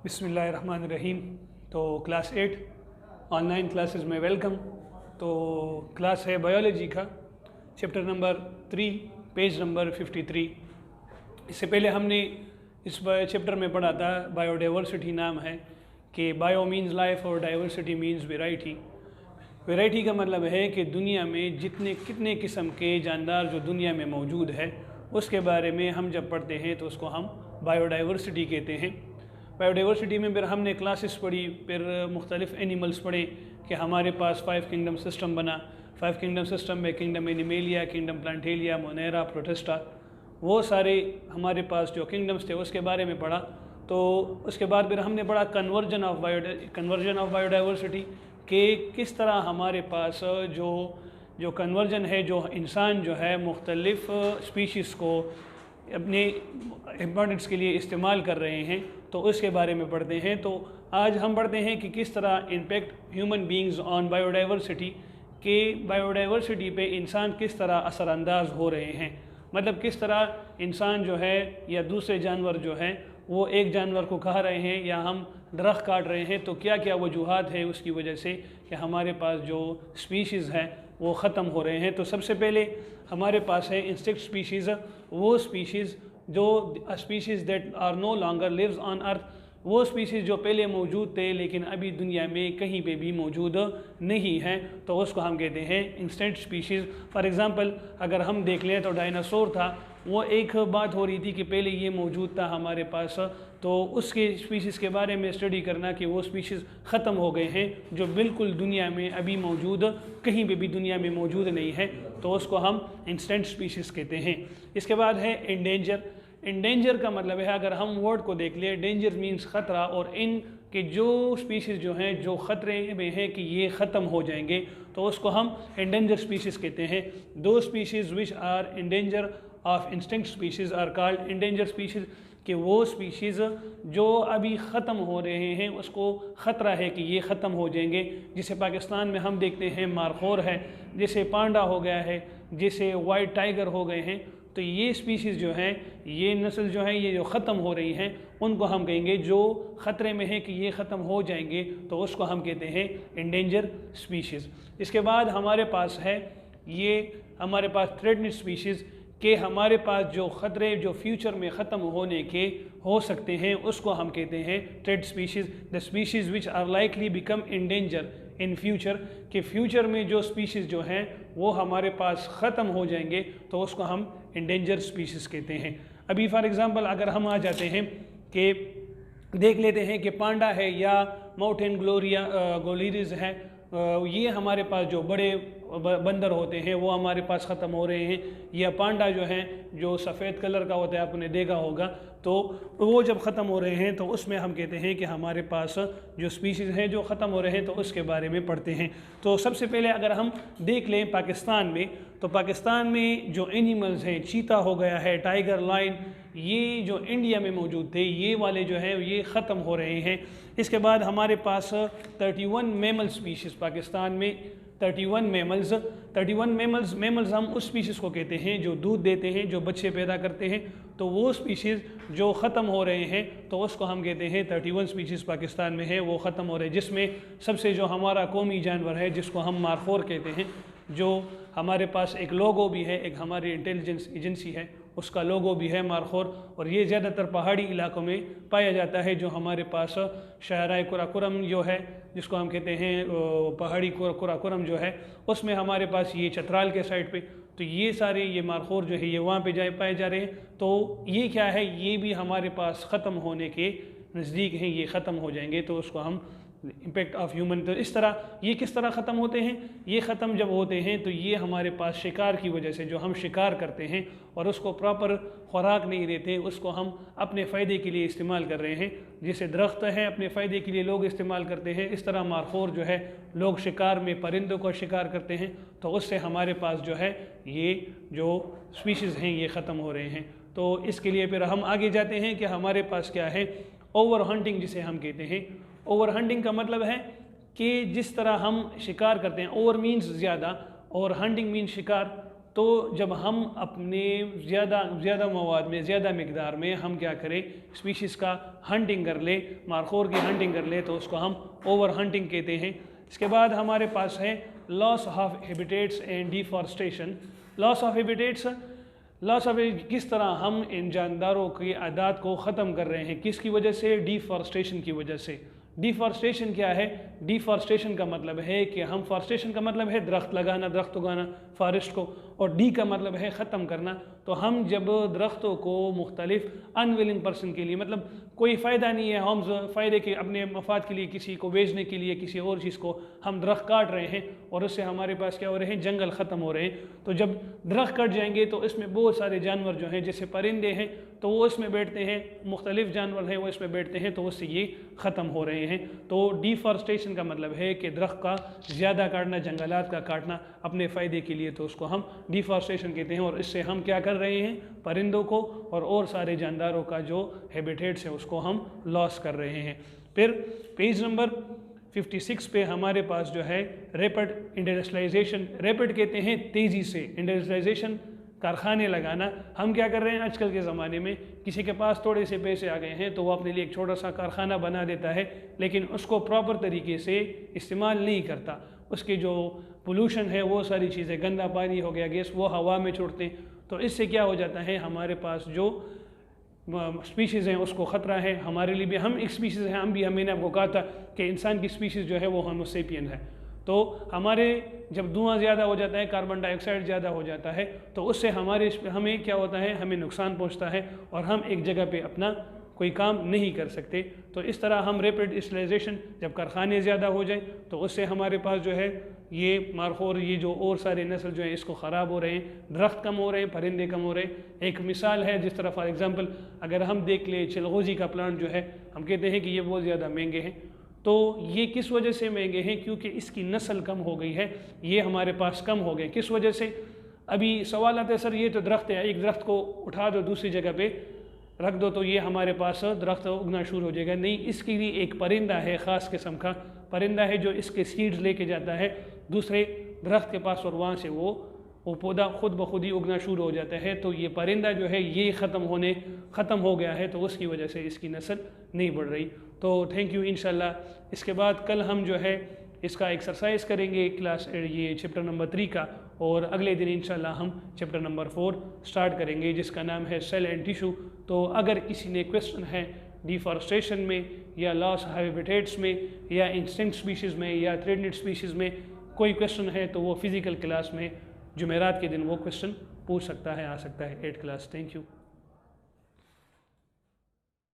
बिस्मिल्लाहिर्रहमानिर्रहीम। तो class 8 online classes में वेलकम। तो क्लास है बायोलॉजी का, चैप्टर नंबर 3, पेज नंबर 53। इससे पहले हमने इस चैप्टर में पढ़ा था, बायोडाइवर्सिटी नाम है कि बायो मीन्स लाइफ और डाइवर्सिटी मीन्स वेराइटी। वैरायटी का मतलब है कि दुनिया में कितने किस्म के जानदार जो दुनिया में मौजूद है उसके बारे में हम जब पढ़ते हैं तो उसको हम बायोडाइवर्सिटी कहते हैं। बायोडाइवर्सिटी में फिर हमने क्लासेस पढ़ी, फिर मुख्तलिफ एनिमल्स पढ़े कि हमारे पास 5 किंगडम सिस्टम बना। 5 किंगडम सिस्टम में kingdom Animalia, kingdom Plantae, Monera, Protista, वो सारे हमारे पास जो किंगडम्स थे उसके बारे में पढ़ा। तो उसके बाद फिर हमने पढ़ा कन्वर्जन ऑफ बायोडाइवर्सिटी कि किस तरह हमारे पास जो कन्वर्जन है, जो इंसान जो है मुख्तलिफ स्पीशीज़ को अपने इम्पोर्टेंस के लिए इस्तेमाल कर रहे हैं, तो उसके बारे में पढ़ते हैं। तो आज हम पढ़ते हैं कि किस तरह impact human beings on biodiversity, के बायोडाइवर्सिटी पे इंसान किस तरह असरानंदाज हो रहे हैं। मतलब किस तरह इंसान जो है या दूसरे जानवर जो हैं वो एक जानवर को खा रहे हैं या हम दरख्त काट रहे हैं, तो क्या क्या वजूहात है उसकी वजह से कि हमारे पास जो स्पीशीज़ हैं वो ख़त्म हो रहे हैं। तो सबसे पहले हमारे पास है इंसेक्ट स्पीशीज़, वो स्पीशीज़ जो species that are no longer lives on earth, वो स्पीशीज़ जो पहले मौजूद थे लेकिन अभी दुनिया में कहीं पे भी मौजूद नहीं हैं, तो उसको हम कहते हैं इंस्टेंट स्पीशीज़। फॉर एग्ज़ाम्पल अगर हम देख लें तो डायनासोर था, वो एक बात हो रही थी कि पहले ये मौजूद था हमारे पास, तो उसके स्पीशीज़ के बारे में स्टडी करना कि वो स्पीशीज़ ख़त्म हो गए हैं जो बिल्कुल दुनिया में अभी मौजूद कहीं पे भी दुनिया में मौजूद नहीं है, तो उसको हम इंस्टेंट स्पीशीज़ कहते हैं। इसके बाद है इंडेंजर। इंडेंजर का मतलब है, अगर हम वर्ड को देख लें, डेंजर मीन्स ख़तरा, और इन के जो स्पीशीज़ जो हैं जो ख़तरे में हैं कि ये ख़त्म हो जाएंगे, तो उसको हम इंडेंजर स्पीशीज़ कहते हैं। दो species which are in danger of instinct species are called endanger species, कि वो स्पीशीज़ जो अभी ख़त्म हो रहे हैं उसको ख़तरा है कि ये ख़त्म हो जाएंगे। जैसे पाकिस्तान में हम देखते हैं मारखोर है, जैसे पांडा हो गया है, जैसे वाइट टाइगर हो गए हैं, तो ये स्पीशीज़ जो हैं, ये नस्ल जो है ये जो ख़त्म हो रही हैं, उनको हम कहेंगे जो ख़तरे में है कि ये ख़त्म हो जाएंगे, तो उसको हम कहते हैं इंडेंजर स्पीशीज़। इसके बाद हमारे पास है ये हमारे पास थ्रेटन्ड स्पीशीज़, कि हमारे पास जो ख़तरे जो फ्यूचर में ख़त्म होने के हो सकते हैं उसको हम कहते हैं threat species. The species which are likely become in danger in future, कि फ्यूचर में जो स्पीशीज़ जो हैं वो हमारे पास ख़त्म हो जाएंगे, तो उसको हम इंडेंजर स्पीशीज़ कहते हैं। अभी फॉर एग्ज़ाम्पल अगर हम आ जाते हैं कि देख लेते हैं कि पांडा है या माउंटेन गोलिरीज है, ये हमारे पास जो बड़े बंदर होते हैं वो हमारे पास ख़त्म हो रहे हैं, या पांडा जो हैं जो सफ़ेद कलर का होता है आपने देखा होगा, तो वो जब ख़त्म हो रहे हैं तो उसमें हम कहते हैं कि हमारे पास जो स्पीशीज़ हैं जो ख़त्म हो रहे हैं, तो उसके बारे में पढ़ते हैं। तो सबसे पहले अगर हम देख लें पाकिस्तान में, तो पाकिस्तान में जो एनिमल्स हैं, चीता हो गया है, टाइगर, लाइन, ये जो इंडिया में मौजूद थे ये वाले जो हैं ये ख़त्म हो रहे हैं। इसके बाद हमारे पास 31 मैमल स्पीशीज़ पाकिस्तान में, 31 मैमल्स हम उस स्पीशीज़ को कहते हैं जो दूध देते हैं, जो बच्चे पैदा करते हैं, तो वो स्पीशीज़ जो ख़त्म हो रहे हैं तो उसको हम कहते हैं 31 स्पीशीज़ पाकिस्तान में है वो ख़त्म हो रहे हैं। जिसमें सबसे जो हमारा कौमी जानवर है जिसको हम मारखोर कहते हैं, जो हमारे पास एक लोगो भी है, एक हमारी इंटेलिजेंस एजेंसी है उसका लोगो भी है मारखोर, और ये ज़्यादातर पहाड़ी इलाकों में पाया जाता है। जो हमारे पास शाहराए कुराकुरम जो है जिसको हम कहते हैं पहाड़ी कुराकुरम जो है, उसमें हमारे पास ये चतराल के साइड पे, तो ये सारे ये मारखोर जो है ये वहाँ पे पाए जा रहे हैं। तो ये क्या है, ये भी हमारे पास ख़त्म होने के नज़दीक हैं, ये ख़त्म हो जाएंगे, तो उसको हम इम्पेक्ट ऑफ ह्यूमन। तो इस तरह ये किस तरह ख़त्म होते हैं, ये ख़त्म जब होते हैं तो ये हमारे पास शिकार की वजह से, जो हम शिकार करते हैं और उसको प्रॉपर खुराक नहीं देते, उसको हम अपने फ़ायदे के लिए इस्तेमाल कर रहे हैं। जैसे दरख्त हैं अपने फ़ायदे के लिए लोग इस्तेमाल करते हैं, इस तरह मारखोर जो है लोग शिकार में परिंदों को शिकार करते हैं, तो उससे हमारे पास जो है ये जो स्पीशीज़ हैं ये ख़त्म हो रहे हैं। तो इसके लिए फिर हम आगे जाते हैं कि हमारे पास क्या है, ओवर हंटिंग जिसे हम कहते हैं। ओवर हंटिंग का मतलब है कि जिस तरह हम शिकार करते हैं, ओवर मीन्स ज़्यादा और हंटिंग मीन्स शिकार, तो जब हम अपने ज़्यादा मवाद में, ज़्यादा मकदार में हम क्या करें, स्पीशीज़ का हंटिंग कर ले, मारखोर की हंटिंग कर ले, तो उसको हम ओवर हंटिंग कहते हैं। इसके बाद हमारे पास है loss of habitats and deforestation. Loss of habitats, किस तरह हम इन जानदारों की आदात को ख़त्म कर रहे हैं, किसकी वजह से, डिफॉरेस्टेशन की वजह से। डिफॉरेस्टेशन क्या है? डिफॉरेस्टेशन का मतलब है कि हम, फॉरेस्टेशन का मतलब है दरख्त लगाना, दरख्त उगाना, फॉरेस्ट को, और डी का मतलब है ख़त्म करना। तो हम जब दरख्तों को मुख्तलिफ अनविलिंग पर्सन के लिए, मतलब कोई फ़ायदा नहीं है, हम फ़ायदे के अपने मफाद के लिए किसी को बेचने के लिए किसी और चीज़ को हम दरख्त काट रहे हैं और उससे हमारे पास क्या हो रहे हैं, जंगल ख़त्म हो रहे हैं। तो जब दरख्त कट जाएंगे तो इसमें बहुत सारे जानवर जो हैं, जैसे परिंदे हैं तो वो इसमें बैठते हैं, मुख्तलिफ जानवर हैं वो इसमें बैठते हैं, तो उससे ये ख़त्म हो रहे हैं। तो डिफॉरेस्टेशन का मतलब है कि दरख्त का ज़्यादा काटना, जंगलात का काटना अपने फ़ायदे के लिए, तो उसको हम डिफॉरेस्टेशन कहते हैं। और इससे हम क्या कर रहे हैं, परिंदों को और सारे जानदारों का जो हैबिटेट्स है उसको हम लॉस कर रहे हैं। फिर पेज नंबर 56 पे हमारे पास जो है रैपिड इंडस्ट्रियलाइजेशन। रैपिड कहते हैं तेज़ी से, इंडस्ट्रियलाइजेशन कारखाने लगाना। हम क्या कर रहे हैं आजकल के ज़माने में, किसी के पास थोड़े से पैसे आ गए हैं तो वो अपने लिए एक छोटा सा कारखाना बना देता है, लेकिन उसको प्रॉपर तरीके से इस्तेमाल नहीं करता। उसके जो पोल्यूशन है, वो सारी चीज़ें, गंदा पानी हो गया, गैस, वो हवा में छोड़ते हैं। तो इससे क्या हो जाता है, हमारे पास जो स्पीशीज़ हैं उसको ख़तरा है। हमारे लिए भी, हम एक स्पीशीज़ हैं, मैंने आपको कहा था कि इंसान की स्पीशीज़ जो है वो होमो सेपियन है। तो हमारे जब धुआं ज़्यादा हो जाता है, कार्बन डाइऑक्साइड ज़्यादा हो जाता है, तो उससे हमें क्या होता है, हमें नुकसान पहुंचता है और हम एक जगह पे अपना कोई काम नहीं कर सकते। तो इस तरह हम रैपिड इंडस्ट्रियलाइजेशन, जब कारखाने ज़्यादा हो जाए तो उससे हमारे पास जो है ये मारखोर, ये जो और सारे नस्ल जो है इसको ख़राब हो रहे हैं, दरख्त कम हो रहे हैं, परिंदे कम हो रहे हैं। एक मिसाल है, जिस तरह फॉर एग्ज़ाम्पल अगर हम देख लें चिलगोज़ी का प्लांट जो है, हम कहते हैं कि ये बहुत ज़्यादा महंगे हैं। तो ये किस वजह से महंगे हैं? क्योंकि इसकी नस्ल कम हो गई है, ये हमारे पास कम हो गए। किस वजह से? अभी सवाल आता है, सर ये तो दरख्त है, एक दरख्त को उठा दो दूसरी जगह पे रख दो तो ये हमारे पास दरख्त उगना शुरू हो जाएगा। नहीं, इसके लिए एक परिंदा है, ख़ास किस्म का परिंदा है जो इसके सीड्स लेके जाता है दूसरे दरख्त के पास और वहाँ से वो पौधा खुद ब खुद ही उगना शुरू हो जाता है। तो ये परिंदा जो है ये ख़त्म हो गया है, तो उसकी वजह से इसकी नस्ल नहीं बढ़ रही। तो थैंक यू। इंशाल्लाह इसके बाद कल हम जो है इसका एक्सरसाइज करेंगे क्लास, ये चैप्टर नंबर 3 का, और अगले दिन इंशाल्लाह हम चैप्टर नंबर 4 स्टार्ट करेंगे जिसका नाम है सेल एंड टिश्यू। तो अगर किसी ने क्वेश्चन है डिफॉरेस्टेशन में या लॉस हैबिटेट्स में या इंस्टिंक्ट स्पीशीज़ में या थ्रेटेंड स्पीशीज़ में कोई क्वेश्चन है तो वो फिज़िकल क्लास में जुमेरात के दिन वो क्वेश्चन पूछ सकता है, आ सकता है 8 क्लास। Thank you.